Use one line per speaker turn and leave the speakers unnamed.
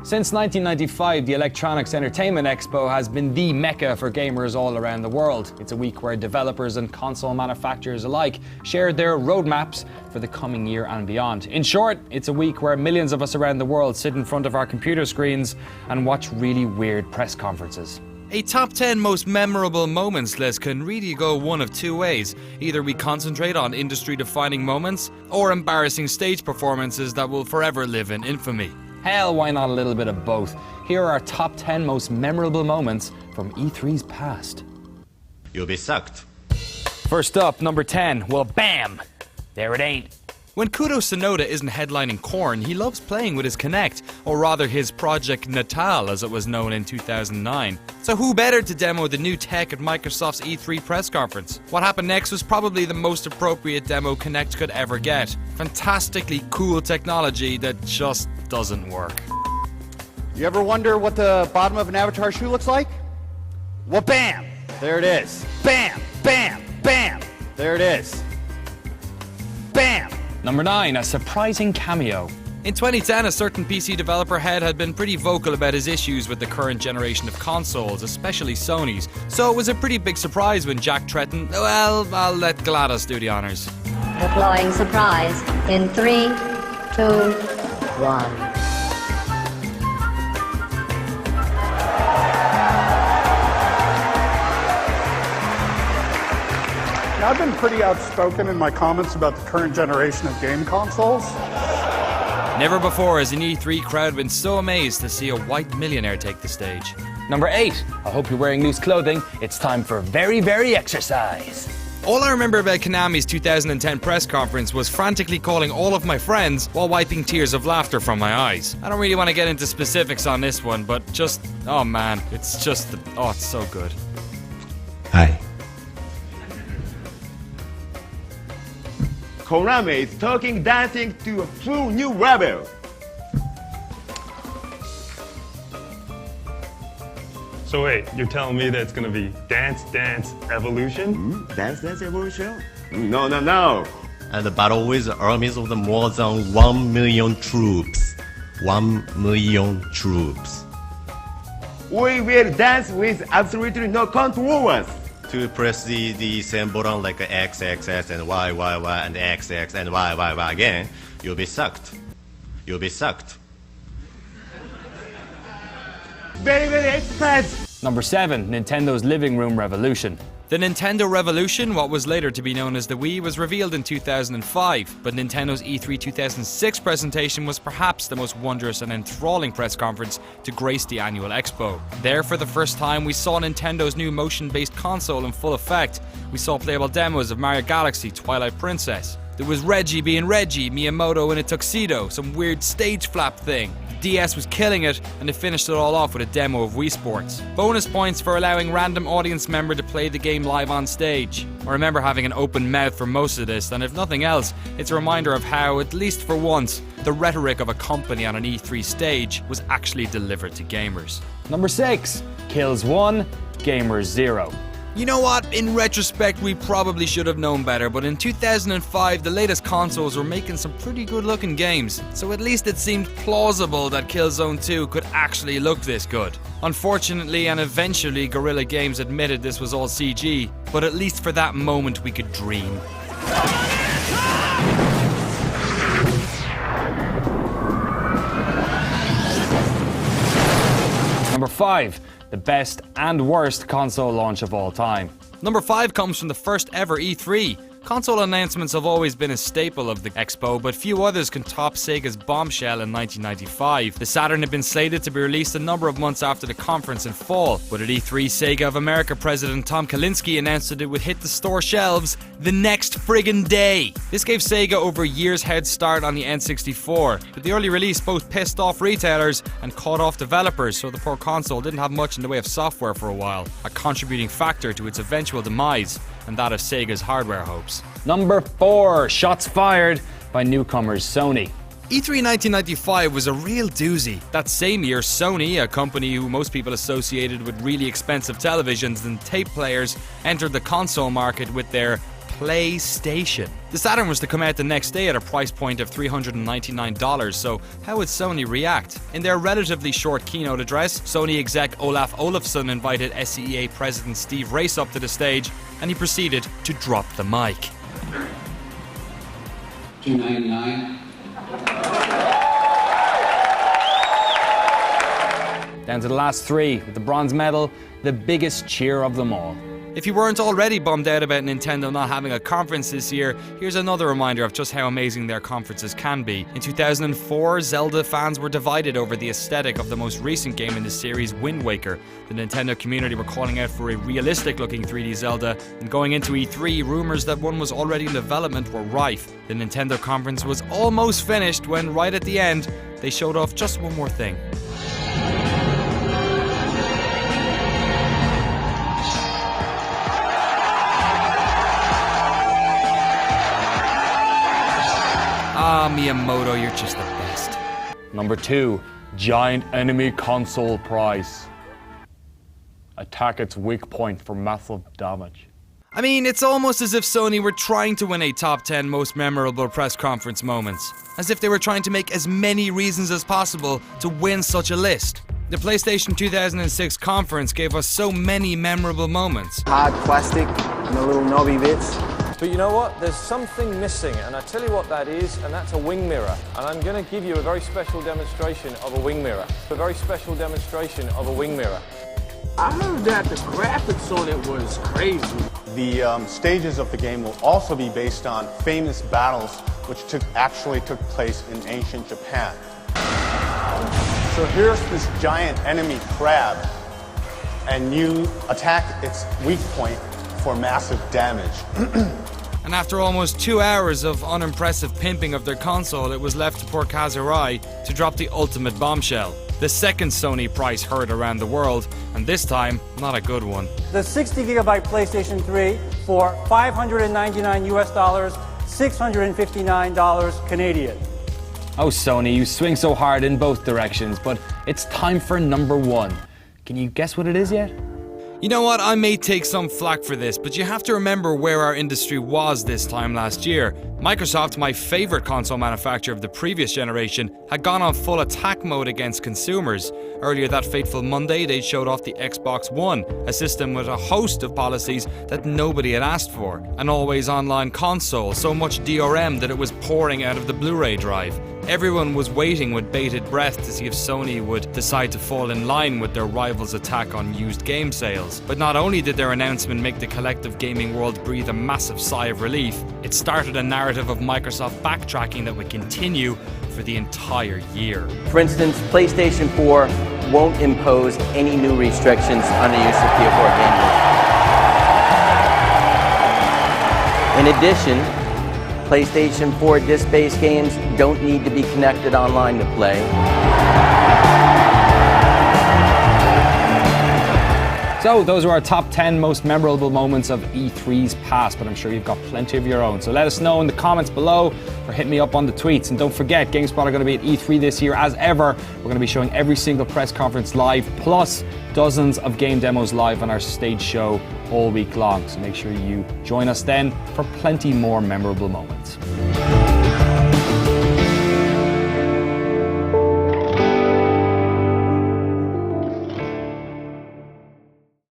Since 1995, the Electronics Entertainment Expo has been the mecca for gamers all around the world. It's a week where developers and console manufacturers alike share their roadmaps for the coming year and beyond. In short, it's a week where millions of us around the world sit in front of our computer screens and watch really weird press conferences.
A top 10 most memorable moments list can really go one of two ways. Either we concentrate on industry-defining moments, or embarrassing stage performances that will forever live in infamy.
Hell, why not a little bit of both? Here are our top 10 most memorable moments from E3's past.
You'll be sucked.
First up, number 10. Well, bam! There it ain't.
When Kudo Tsunoda isn't headlining Korn, he loves playing with his Kinect, or rather his Project Natal as it was known in 2009. So who better to demo the new tech at Microsoft's E3 press conference? What happened next was probably the most appropriate demo Kinect could ever get. Fantastically cool technology that just doesn't work.
You ever wonder what the bottom of an Avatar shoe looks like? Well, bam! There it is. Bam! Bam! Bam! There it is. Bam!
Number 9, a surprising cameo.
In 2010, a certain PC developer head had been pretty vocal about his issues with the current generation of consoles, especially Sony's. So it was a pretty big surprise when Jack threatened, well, I'll let GLaDOS do the honors.
Deploying surprise in 3, 2, 1.
I've been pretty outspoken in my comments about the current generation of game consoles.
Never before has an E3 crowd been so amazed to see a white millionaire take the stage.
Number 8, I hope you're wearing loose clothing. It's time for very, very exercise.
All I remember about Konami's 2010 press conference was frantically calling all of my friends while wiping tears of laughter from my eyes. I don't really want to get into specifics on this one, but just, oh man, it's just, oh, it's so good.
Hi.
Konami is talking dancing to a full new level.
So wait, you're telling me that it's gonna be Dance Dance Evolution?
Dance Dance Evolution? No.
And the battle with armies of the more than 1 million troops. 1 million troops.
We will dance with absolutely no controllers.
To press the same button like X, X, X, and Y, Y, Y, and X, X, and Y, Y, Y again, you'll be sucked. You'll be sucked.
Very, very expensive.
Number 7, Nintendo's Living Room Revolution.
The Nintendo Revolution, what was later to be known as the Wii, was revealed in 2005, but Nintendo's E3 2006 presentation was perhaps the most wondrous and enthralling press conference to grace the annual expo. There, for the first time, we saw Nintendo's new motion-based console in full effect. We saw playable demos of Mario Galaxy, Twilight Princess. There was Reggie being Reggie, Miyamoto in a tuxedo, some weird stage flap thing. DS was killing it, and they finished it all off with a demo of Wii Sports. Bonus points for allowing random audience member to play the game live on stage. I remember having an open mouth for most of this, and if nothing else, it's a reminder of how, at least for once, the rhetoric of a company on an E3 stage was actually delivered to gamers.
Number 6, kills 1, gamers 0.
You know what, in retrospect we probably should have known better, but in 2005 the latest consoles were making some pretty good looking games, so at least it seemed plausible that Killzone 2 could actually look this good. Unfortunately and eventually Guerrilla Games admitted this was all CG, but at least for that moment we could dream.
Number 5, the best and worst console launch of all time.
Number 5 comes from the first ever E3. Console announcements have always been a staple of the expo, but few others can top Sega's bombshell in 1995. The Saturn had been slated to be released a number of months after the conference in fall, but at E3, Sega of America president Tom Kalinske announced that it would hit the store shelves the next friggin' day. This gave Sega over a year's head start on the N64, but the early release both pissed off retailers and caught off developers, so the poor console didn't have much in the way of software for a while, a contributing factor to its eventual demise, and that of Sega's hardware hopes.
Number 4, shots fired by newcomers Sony.
E3 1995 was a real doozy. That same year, Sony, a company who most people associated with really expensive televisions and tape players, entered the console market with their PlayStation. The Saturn was to come out the next day at a price point of $399, so how would Sony react? In their relatively short keynote address, Sony exec Olaf Olafsson invited SCEA president Steve Race up to the stage, and he proceeded to drop the mic.
$299.
Down to the last three, with the bronze medal, the biggest cheer of them all.
If you weren't already bummed out about Nintendo not having a conference this year, here's another reminder of just how amazing their conferences can be. In 2004, Zelda fans were divided over the aesthetic of the most recent game in the series, Wind Waker. The Nintendo community were calling out for a realistic-looking 3D Zelda, and going into E3, rumors that one was already in development were rife. The Nintendo conference was almost finished when, right at the end, they showed off just one more thing. Ah, Miyamoto, you're just the best.
Number 2, giant enemy console prize. Attack its weak point for massive damage.
I mean, it's almost as if Sony were trying to win a top 10 most memorable press conference moments. As if they were trying to make as many reasons as possible to win such a list. The PlayStation 2006 conference gave us so many memorable moments.
Hard plastic and the little knobby bits.
But you know what? There's something missing, and I tell you what that is, and that's a wing mirror. And I'm going to give you a very special demonstration of a wing mirror. A very special demonstration of a wing mirror.
I heard that the graphics on it was crazy.
The stages of the game will also be based on famous battles which actually took place in ancient Japan. So here's this giant enemy crab, and you attack its weak point for massive damage.
And after almost 2 hours of unimpressive pimping of their console, it was left to poor Kazurai to drop the ultimate bombshell. The second Sony price heard around the world, and this time, not a good one.
The 60GB PlayStation 3 for $599 US, $659 Canadian.
Oh Sony, you swing so hard in both directions, but it's time for number 1. Can you guess what it is yet?
You know what, I may take some flack for this, but you have to remember where our industry was this time last year. Microsoft, my favourite console manufacturer of the previous generation, had gone on full attack mode against consumers. Earlier that fateful Monday, they showed off the Xbox One, a system with a host of policies that nobody had asked for. An always online console, so much DRM that it was pouring out of the Blu-ray drive. Everyone was waiting with bated breath to see if Sony would decide to fall in line with their rivals' attack on used game sales. But not only did their announcement make the collective gaming world breathe a massive sigh of relief, it started a narrative of Microsoft backtracking that would continue for the entire year.
For instance, PlayStation 4 won't impose any new restrictions on the use of PS4 games. In addition, PlayStation 4 disc-based games don't need to be connected online to play.
So those are our top 10 most memorable moments of E3's past, but I'm sure you've got plenty of your own. So let us know in the comments below or hit me up on the tweets. And don't forget, GameSpot are going to be at E3 this year as ever. We're going to be showing every single press conference live, plus dozens of game demos live on our stage show all week long. So make sure you join us then for plenty more memorable moments.